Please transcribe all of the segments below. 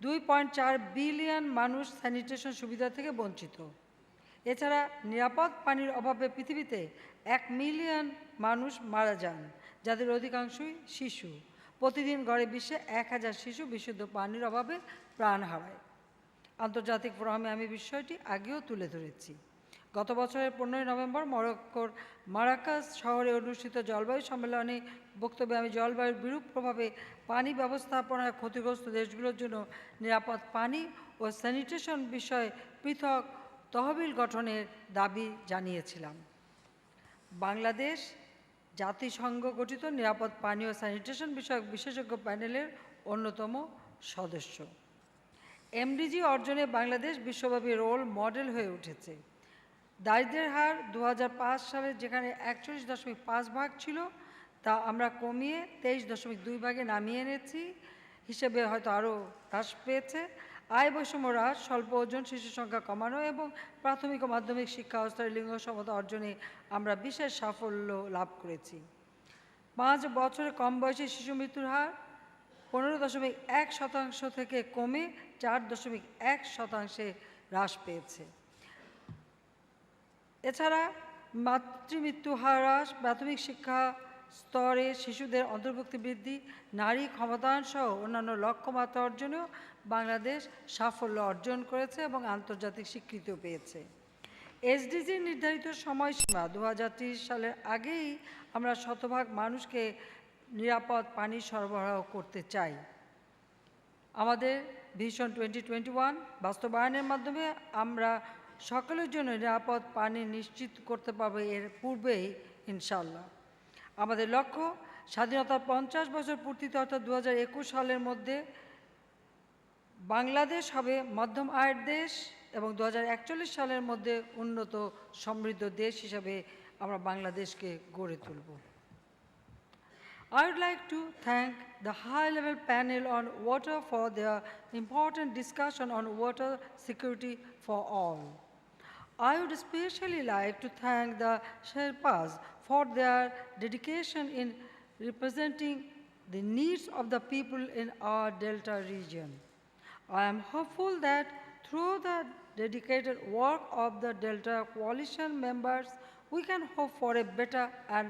2.4 billion মানুষ sanitation সুবিধা থেকে বঞ্চিত। এছাড়া নিরাপদ পানির অভাবে পৃথিবীতে 1 মিলিয়ন মানুষ মারা যান, যাদের অধিকাংশই শিশু। প্রতিদিন গড়ে বিশ্বে 1000 শিশু বিশুদ্ধ পানির অভাবে প্রাণ হারায়। আন্তর্জাতিক ফোরামে আমি বিষয়টি আগেও তুলে ধরেছি। গত বছরের 15 নভেম্বর মরক্কোর মারাকাস শহরে অনুষ্ঠিত জলবায়ু সম্মেলনে বক্তব্যে আমি জলবায়ুর বিরূপ প্রভাবে পানি ব্যবস্থাপনায় ক্ষতিগ্রস্ত দেশগুলোর জন্য নিরাপদ পানি ও স্যানিটেশন বিষয়ে পৃথক তহবিল গঠনের দাবি জানিয়েছিলাম। বাংলাদেশ জাতিসংঘ গঠিত নিরাপদ পানি ও স্যানিটেশন বিষয়ক বিশেষজ্ঞ প্যানেলের অন্যতম সদস্য। এমডিজি অর্জনে বাংলাদেশ বিশ্বব্যাপী রোল মডেল হয়ে উঠেছে। দারিদ্র্যের হার 2005 সালে যেখানে 41.5 ছিল, তা আমরা কমিয়ে 23.2 ভাগে নামিয়ে এনেছি। হিসেবে হয়তো আরও হ্রাস পেয়েছে। আয় বৈষম্য হ্রাস, স্বল্প ওজন শিশু সংখ্যা কমানো এবং প্রাথমিক ও মাধ্যমিক শিক্ষা স্তরে লিঙ্গ সমতা অর্জনে আমরা বিশেষ সাফল্য লাভ করেছি। 5 বছরের কম বয়সী শিশু মৃত্যুর হার 15.1% থেকে কমে 4.1% হ্রাস পেয়েছে। এছাড়া মাতৃমৃত্যু হার হ্রাস, প্রাথমিক শিক্ষা স্তরে শিশুদের অন্তর্ভুক্তি বৃদ্ধি, নারী ক্ষমতায়ন সহ অন্যান্য লক্ষ্যমাত্রা অর্জনেও বাংলাদেশ সাফল্য অর্জন করেছে এবং আন্তর্জাতিক স্বীকৃতিও পেয়েছে। এসডিজি নির্ধারিত সময়সীমা 2030 সালের আগেই আমরা শতভাগ মানুষকে নিরাপদ পানি সরবরাহ করতে চাই। আমাদের ভিশন 2021 বাস্তবায়নের মাধ্যমে আমরা সকলের জন্য নিরাপদ পানি নিশ্চিত করতে পারবো এর পূর্বেই ইনশাআল্লাহ। আমাদের লক্ষ্য স্বাধীনতার 50 বছর পূর্তিতে অর্থাৎ 2021 সালের মধ্যে বাংলাদেশ হবে মধ্যম আয়ের দেশ এবং 2041 সালের মধ্যে উন্নত সমৃদ্ধ দেশ হিসাবে আমরা বাংলাদেশকে গড়ে তুলব। I would like to thank the high-level panel on water for their important discussion on water security for all. I would especially like to thank the Sherpas for their dedication in representing the needs of the people in our Delta region. I am hopeful that through the dedicated work of the Delta Coalition members, we can hope for a better and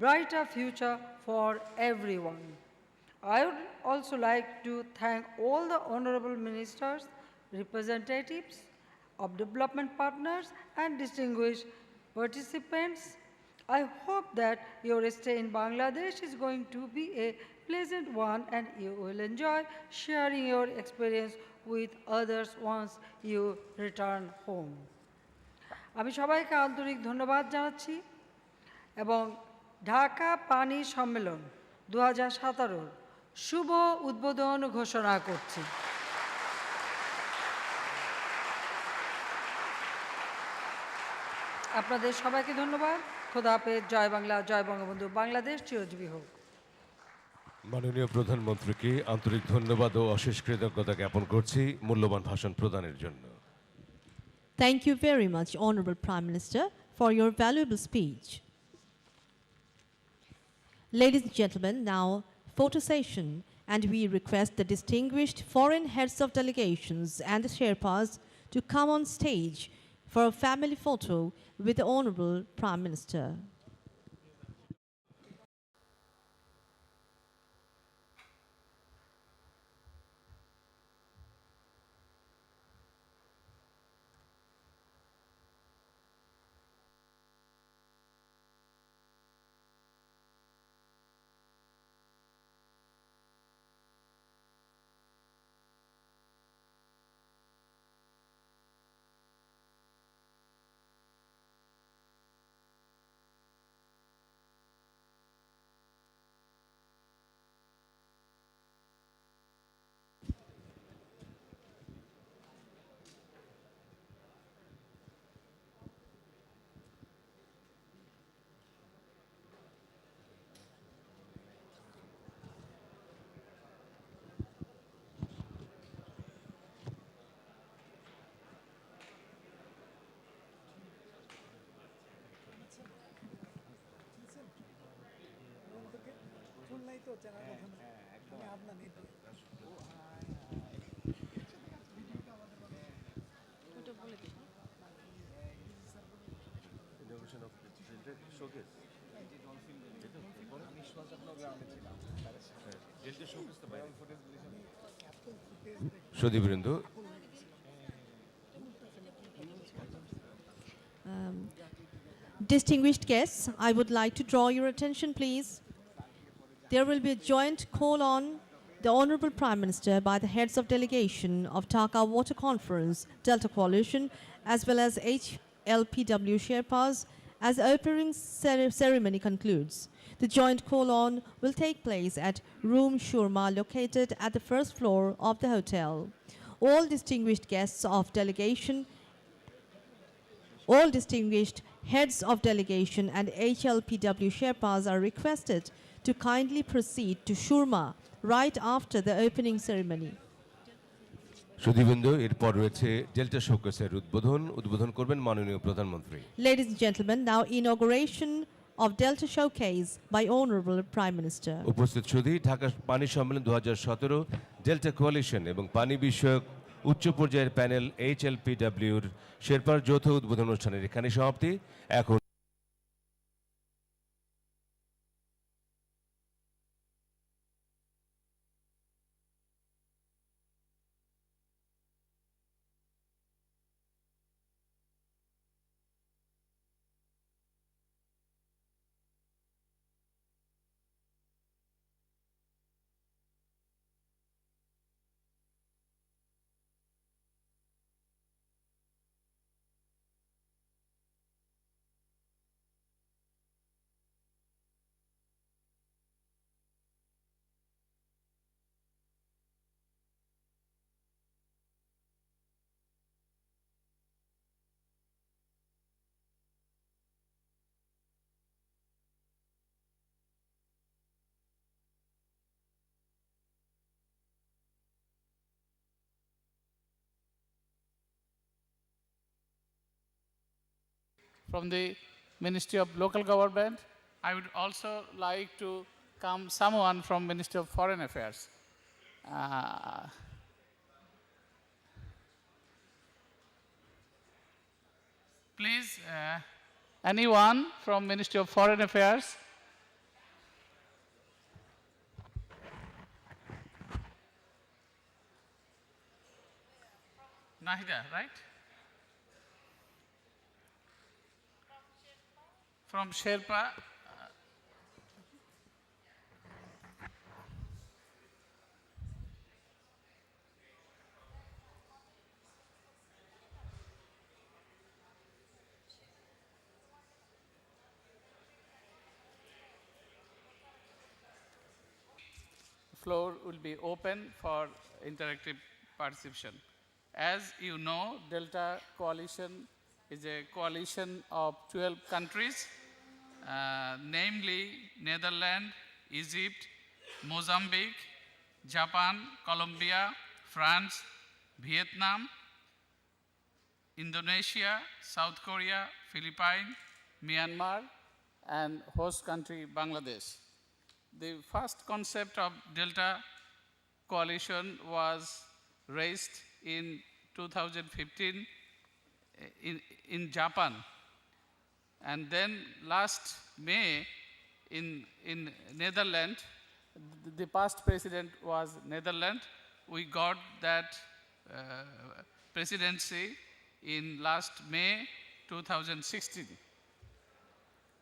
brighter future for everyone. I would also like to thank all the honorable ministers, representatives of development partners and distinguished participants. I hope that your stay in Bangladesh is going to be a pleasant one and you will enjoy sharing your experience with others once you return home. আমি সবাইকে আন্তরিক ধন্যবাদ জানাচ্ছি এবং ঢাকা পানি সম্মেলন 2017 শুভ উদ্বোধন ঘোষণা করছি। আপনাদের সবাইকে ধন্যবাদ। খোদা হাফেজ। জয় বাংলা, জয় বঙ্গবন্ধু। বাংলাদেশ চিরজীবী হোক। মাননীয় প্রধানমন্ত্রীকে আন্তরিক ধন্যবাদ ও অশেষ কৃতজ্ঞতা জ্ঞাপন করছি মূল্যবান ভাষণ প্রদানের জন্য। Thank you very much, Honorable Prime Minister, for your valuable speech. Ladies and gentlemen, now photo session, and we request the distinguished foreign heads of delegations and the Sherpas to come on stage for a family photo with the Honorable Prime Minister. তো চেনার কথা না, আমি আপনার সুধীবৃন্দ, Distinguished guests, I would like to draw your attention, please. There will be a joint call on the Honorable Prime Minister by the heads of delegation of Dhaka Water Conference, Delta Coalition, as well as HLPW Sherpas as the opening ceremony concludes. The joint call on will take place at Room Shurma located at the first floor of the hotel. All distinguished guests of delegation, all distinguished heads of delegation and HLPW Sherpas are requested to kindly proceed to Shurma right after the opening ceremony. সুধীবৃন্দ, এরপর রয়েছে delta শোকেসের উদ্বোধন করবেন মাননীয় প্রধানমন্ত্রী। Ladies and gentlemen, now inauguration of Delta Showcase by Honorable Prime Minister. উপস্থিত সুধী, ঢাকা পানি সম্মেলন 2017 delta coalition এবং পানি বিষয়ক উচ্চ পর্যায়ের প্যানেল HLPWর শেরপার যৌথ উদ্বোধন অনুষ্ঠানের এখানে সমাপ্তি। এখন from the Ministry of Local Government. I would also like to come someone from Ministry of Foreign Affairs. Please, anyone from Ministry of Foreign Affairs? Nahida, right? From Sherpa. Floor will be open for interactive participation. As you know, Delta Coalition is a coalition of 12 countries, namely Netherlands, Egypt, Mozambique, Japan, Colombia, France, Vietnam, Indonesia, South Korea, Philippines, Myanmar, and host country Bangladesh. The first concept of Delta Coalition was raised in 2015 in Japan. And then last May in Netherlands, the past president was Netherlands. We got that presidency in last May 2016.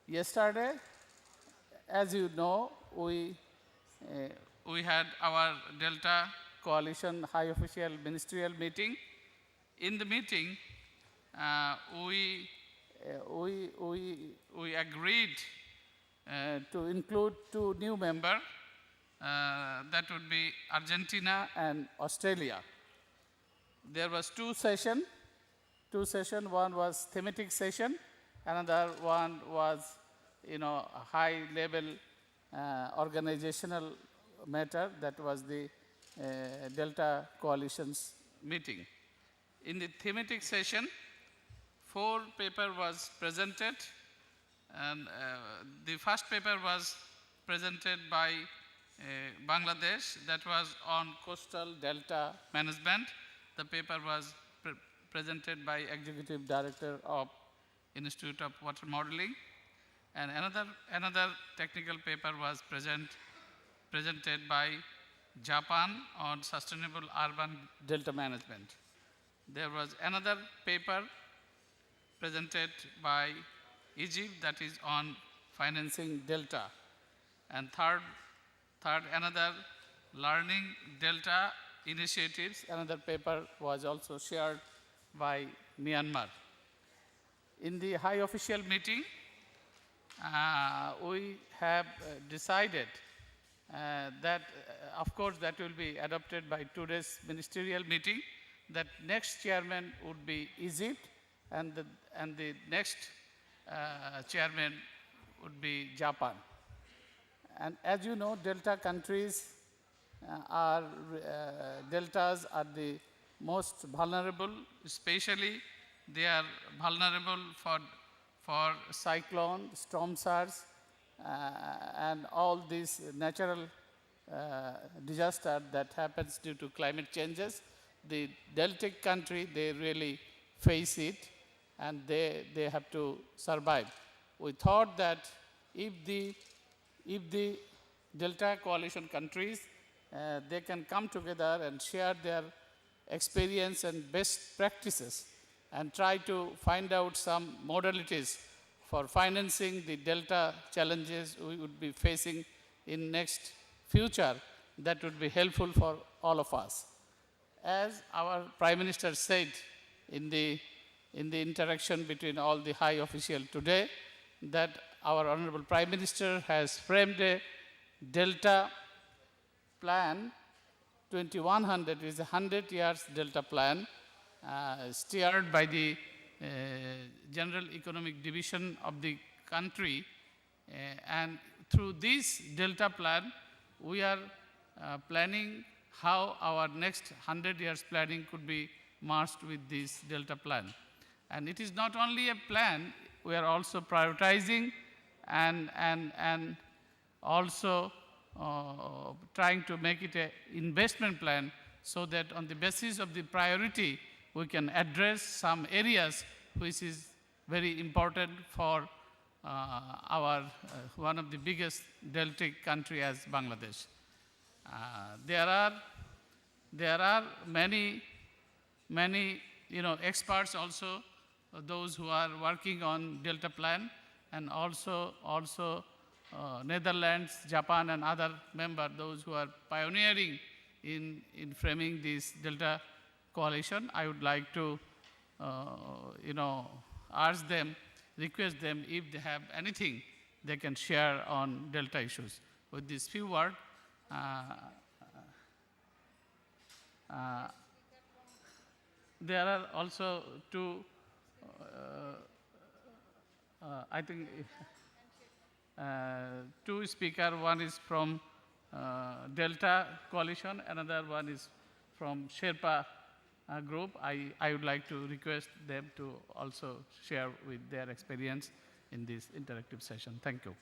Yesterday, as you know, we had our Delta Coalition High Official Ministerial meeting. In the meeting, we agreed to include two new members. That would be Argentina and Australia. There was two sessions. One was thematic session. Another one was, a high-level organizational matter. That was the Delta Coalition's meeting. In the thematic session, 4 papers was presented, and the first paper was presented by Bangladesh. That was on coastal delta management. The paper was presented by Executive Director of Institute of Water Modeling. And another technical paper was presented by Japan on sustainable urban delta management. There was another paper presented by Egypt that is on financing delta. And third another learning delta initiatives. Another paper was also shared by Myanmar. In the high official meeting, we have decided that, of course, that will be adopted by today's ministerial meeting, that next chairman would be Egypt, and the next chairman would be Japan. And as you know, delta countries deltas are the most vulnerable, especially they are vulnerable for cyclone, storm surge, and all these natural disaster that happens due to climate changes. The deltic country, they really face it, and they have to survive. We thought that if the delta coalition countries, they can come together and share their experience and best practices and try to find out some modalities for financing the delta challenges we would be facing in next future, that would be helpful for all of us. As our Prime Minister said in the interaction between all the high officials today, that our Honorable Prime Minister has framed a delta plan. 2100 is a 100 years delta plan, steered by the General Economic Division of the country. And through this delta plan, we are planning how our next 100 years planning could be merged with this delta plan. And it is not only a plan, we are also prioritizing and also trying to make it an investment plan, so that on the basis of the priority, we can address some areas which is very important for our one of the biggest deltic country as Bangladesh. There are many experts also, those who are working on delta plan, and also Netherlands, Japan, and other members, those who are pioneering in framing this delta coalition. I would like to ask them, request them, if they have anything they can share on delta issues. With these few words, there are also two, I think, two speakers. One is from Delta Coalition, another one is from Sherpa group. I would like to request them to also share with their experience in this interactive session. Thank you.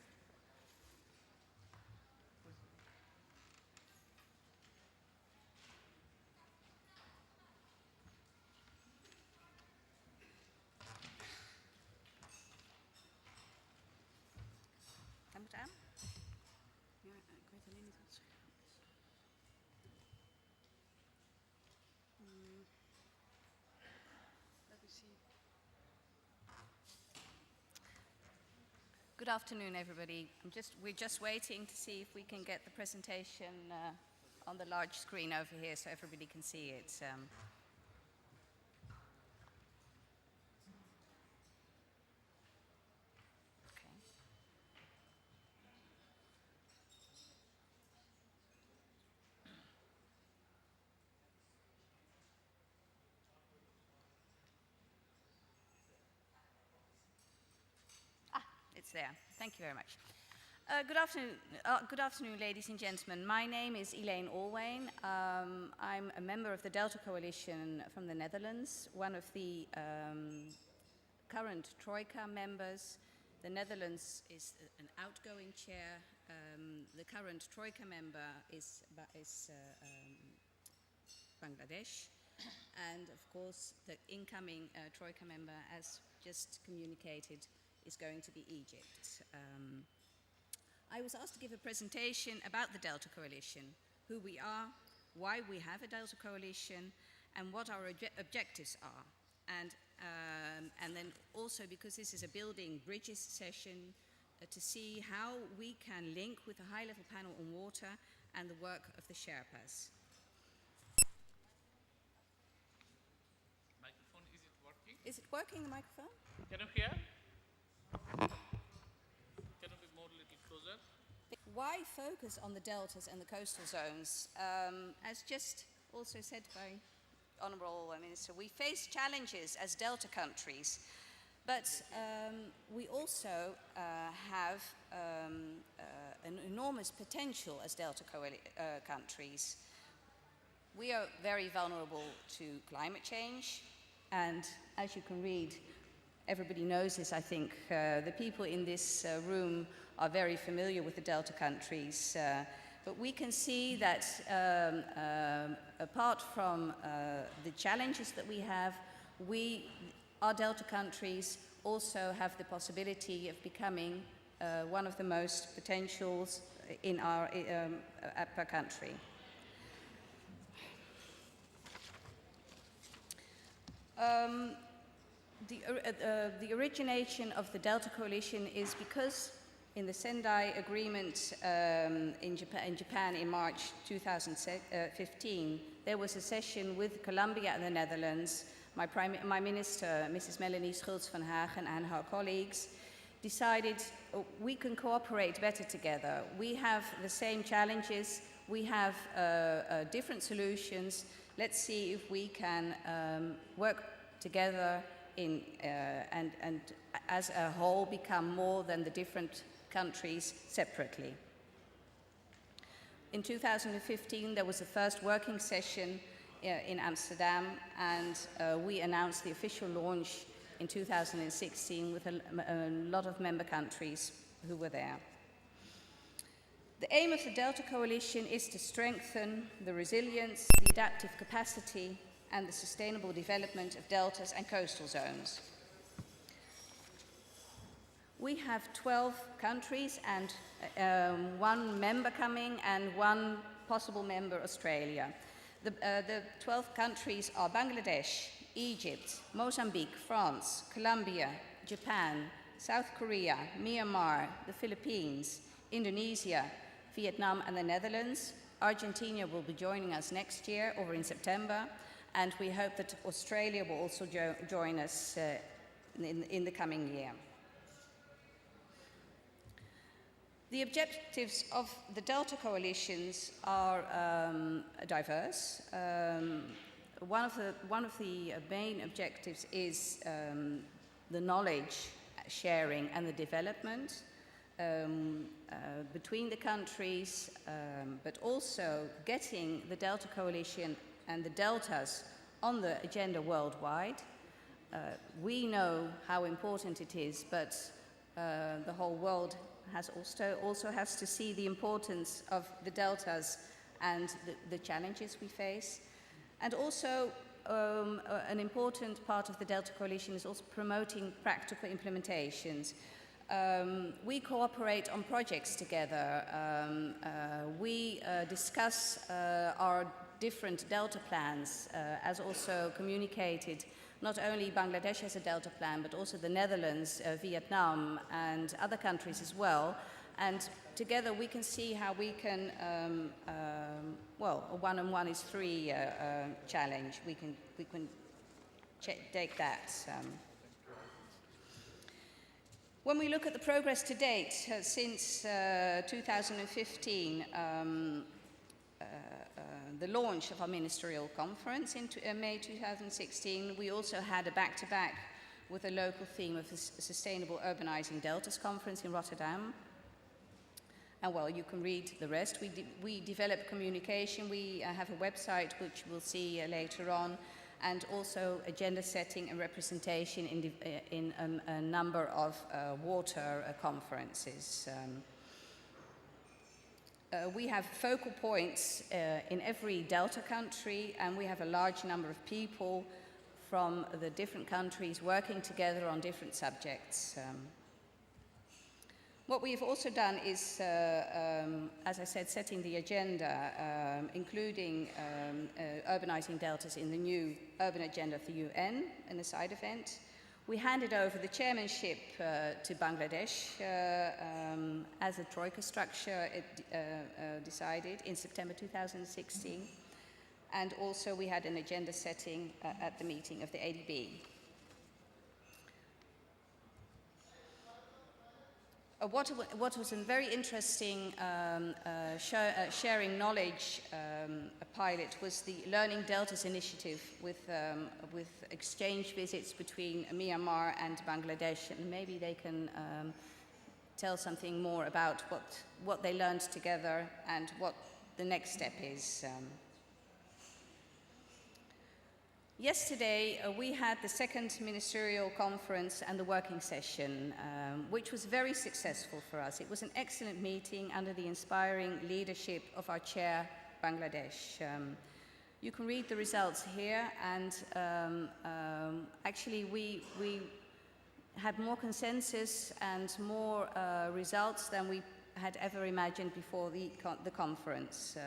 Good afternoon, everybody. We're just waiting to see if we can get the presentation on the large screen over here so everybody can see it. Okay. It's there. Thank you very much. Good afternoon, ladies and gentlemen. My name is Elaine Allwayne. I'm a member of the Delta Coalition from the Netherlands, one of the current Troika members. The Netherlands is an outgoing chair. The current Troika member is Bangladesh. And of course, the incoming Troika member, as just communicated, is going to be Egypt. I was asked to give a presentation about the Delta Coalition who we are, why we have a Delta Coalition, and what our objectives are. And then also, because this is a building bridges session, to see how we can link with the high-level panel on water and the work of the Sherpas. Microphone, is it working? Is it working, the microphone? Can you hear? Can you be more a little closer? Why focus on the deltas and the coastal zones? As just also said by Honourable Minister, we face challenges as delta countries, but we also have an enormous potential as delta countries. We are very vulnerable to climate change, and as you can read, everybody knows this, I think. The people in this room are very familiar with the delta countries. But we can see that apart from the challenges that we have, our delta countries also have the possibility of becoming one of the most potentials in our per country. The origination of the Delta Coalition is because in the Sendai Agreement in Japan in March 2015, there was a session with Colombia and the Netherlands. My minister, Mrs. Melanie Schultz van Hagen, and her colleagues decided we can cooperate better together. We have the same challenges, we have different solutions. Let's see if we can work together and as a whole become more than the different countries separately. In 2015, there was the first working session in Amsterdam, and we announced the official launch in 2016 with a lot of member countries who were there. The aim of the Delta Coalition is to strengthen the resilience, the adaptive capacity, and the sustainable development of deltas and coastal zones. We have 12 countries and one member coming and one possible member, Australia. The 12 countries are Bangladesh, Egypt, Mozambique, France, Colombia, Japan, South Korea, Myanmar, the Philippines, Indonesia, Vietnam, and the Netherlands. Argentina will be joining us next year, or in September, and we hope that Australia will also join us in the coming year. The objectives of the Delta coalitions are diverse. One of the main objectives is the knowledge sharing and the development between the countries, but also getting the Delta coalition and the deltas on the agenda worldwide. We know how important it is, but the whole world also has to see the importance of the deltas and the challenges we face. And also, an important part of the Delta Coalition is also promoting practical implementations. We cooperate on projects together. We discuss our different Delta plans, as also communicated. Not only Bangladesh has a Delta plan, but also the Netherlands, Vietnam, and other countries as well. And together we can see how we can, well, a 1 and 1 is 3 challenge. We can take that. When we look at the progress to date, since 2015, the launch of our ministerial conference in May 2016, we also had a back-to-back with a local theme of the Sustainable Urbanizing Deltas Conference in Rotterdam. And well, you can read the rest. We develop communication. We have a website, which we'll see later on, and also agenda setting and representation in a number of water conferences. We have focal points in every Delta country, and we have a large number of people from the different countries working together on different subjects. What we've also done is, as I said, setting the agenda, including urbanizing deltas in the new urban agenda of the UN in a side event. We handed over the chairmanship to Bangladesh as a troika structure decided in September 2016. And also we had an agenda setting at the meeting of the ADB. What was a very interesting sharing knowledge pilot was the Learning Deltas initiative with exchange visits between Myanmar and Bangladesh, and maybe they can tell something more about what they learned together and what the next step is. Yesterday, we had the second ministerial conference and the working session, which was very successful for us. It was an excellent meeting under the inspiring leadership of our chair, Bangladesh. You can read the results here, and actually we had more consensus and more results than we had ever imagined before the conference.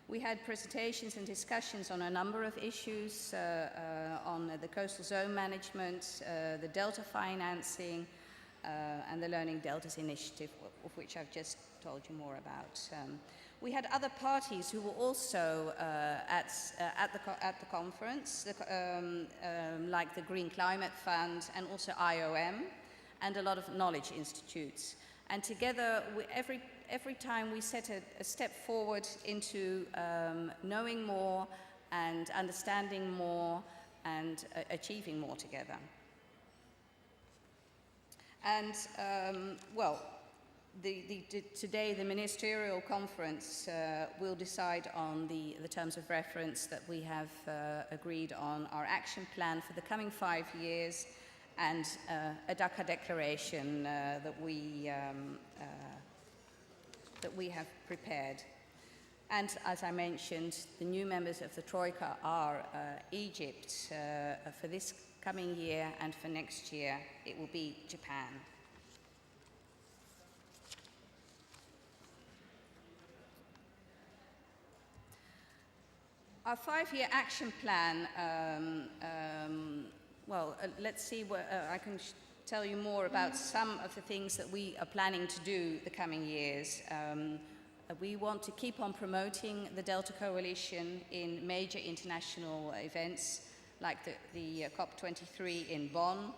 We had presentations and discussions on a number of issues, on the coastal zone management, the delta financing, and the Learning Deltas initiative, of which I've just told you more about. We had other parties who were also at the conference, like the Green Climate Fund and also IOM, and a lot of knowledge institutes. And together, every time we set a step forward into knowing more and understanding more and achieving more together. And well, today the ministerial conference will decide on the terms of reference that we have agreed on, our action plan for the coming 5 years, and a Dhaka declaration that we have prepared. And as I mentioned, the new members of the Troika are Egypt for this coming year, and for next year it will be Japan. Our 5-year action plan, let's see what I can tell you more about some of the things that we are planning to do the coming years. We want to keep on promoting the Delta Coalition in major international events like the COP23 in Bonn,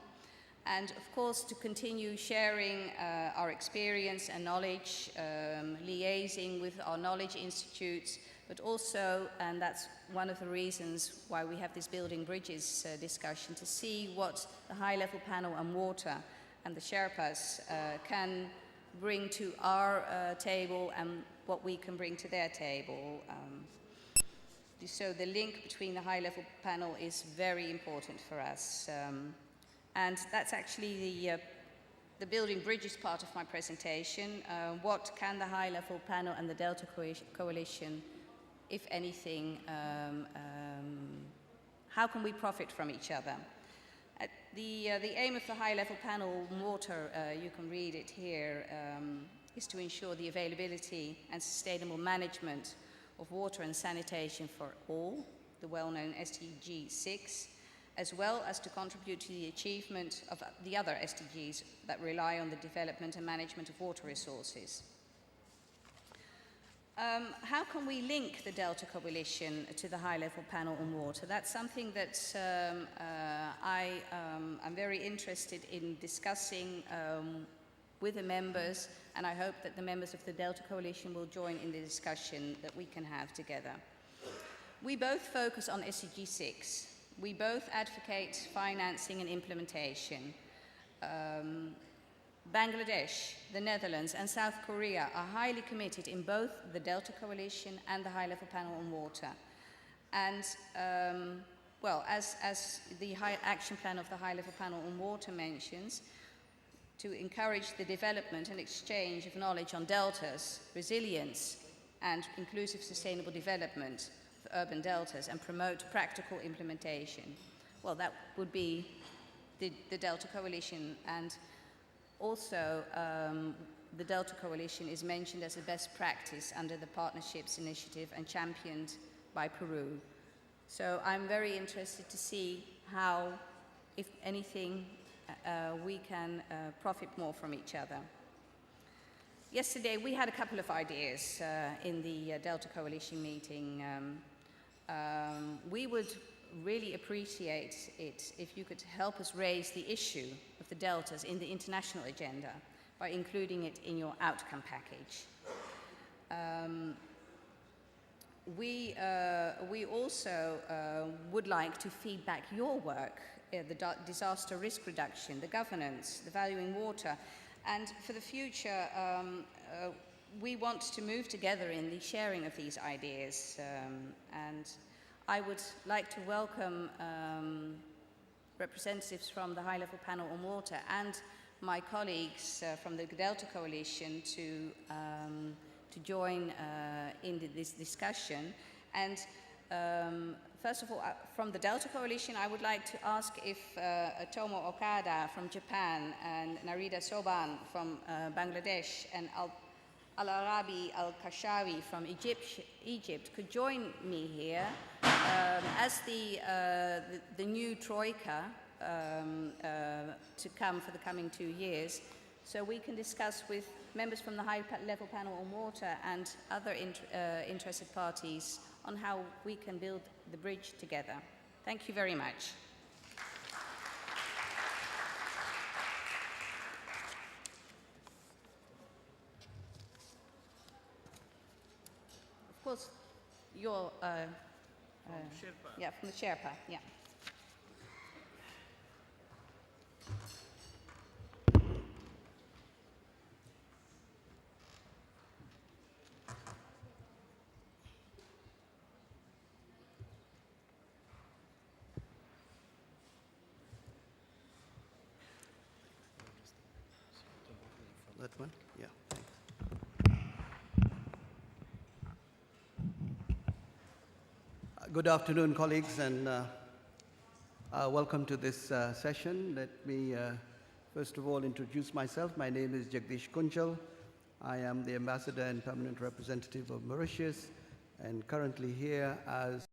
and of course to continue sharing our experience and knowledge, liaising with our knowledge institutes, but also, and that's one of the reasons why we have this Building Bridges discussion, to see what the high-level panel on water and the Sherpas can bring to our table and what we can bring to their table. So the link between the high-level panel is very important for us. And that's actually the Building Bridges part of my presentation. What can the high-level panel and the Delta Coalition, if anything, how can we profit from each other? The aim of the high-level panel on water, you can read it here, is to ensure the availability and sustainable management of water and sanitation for all, the well-known SDG 6, as well as to contribute to the achievement of the other SDGs that rely on the development and management of water resources. How can we link the Delta Coalition to the high-level panel on water? That's something that I'm very interested in discussing with the members, and I hope that the members of the Delta Coalition will join in the discussion that we can have together. We both focus on SDG 6. We both advocate financing and implementation. Bangladesh, the Netherlands, and South Korea are highly committed in both the Delta Coalition and the High-Level Panel on Water. And, well, as the action plan of the High-Level Panel on Water mentions, to encourage the development and exchange of knowledge on deltas, resilience, and inclusive sustainable development of urban deltas, and promote practical implementation. Well, that would be the Delta Coalition, and Also, the Delta Coalition is mentioned as a best practice under the Partnerships Initiative and championed by Peru. So I'm very interested to see how, if anything, we can profit more from each other. Yesterday, we had a couple of ideas in the Delta Coalition meeting. We would really appreciate it if you could help us raise the issue of the deltas in the international agenda by including it in your outcome package. We also would like to feedback your work, the disaster risk reduction, the governance, the valuing water, and for the future, we want to move together in the sharing of these ideas, and I would like to welcome representatives from the high-level panel on water and my colleagues from the Delta Coalition to join in this discussion. And first of all, from the Delta Coalition, I would like to ask if Tomo Okada from Japan and Narida Soban from Bangladesh and Al-Arabi Al-Kashawi from Egypt could join me here as the new troika to come for the coming 2 years, so we can discuss with members from the high-level panel on water and other interested parties on how we can build the bridge together. Thank you very much. Of course, you're Sherpa. yeah, from the Sherpa, yeah. That one? Yeah, thanks. Good afternoon, colleagues, and welcome to this session. Let me first of all introduce myself. My name is Jagdish Kunchal. I am the Ambassador and Permanent Representative of Mauritius, and currently here as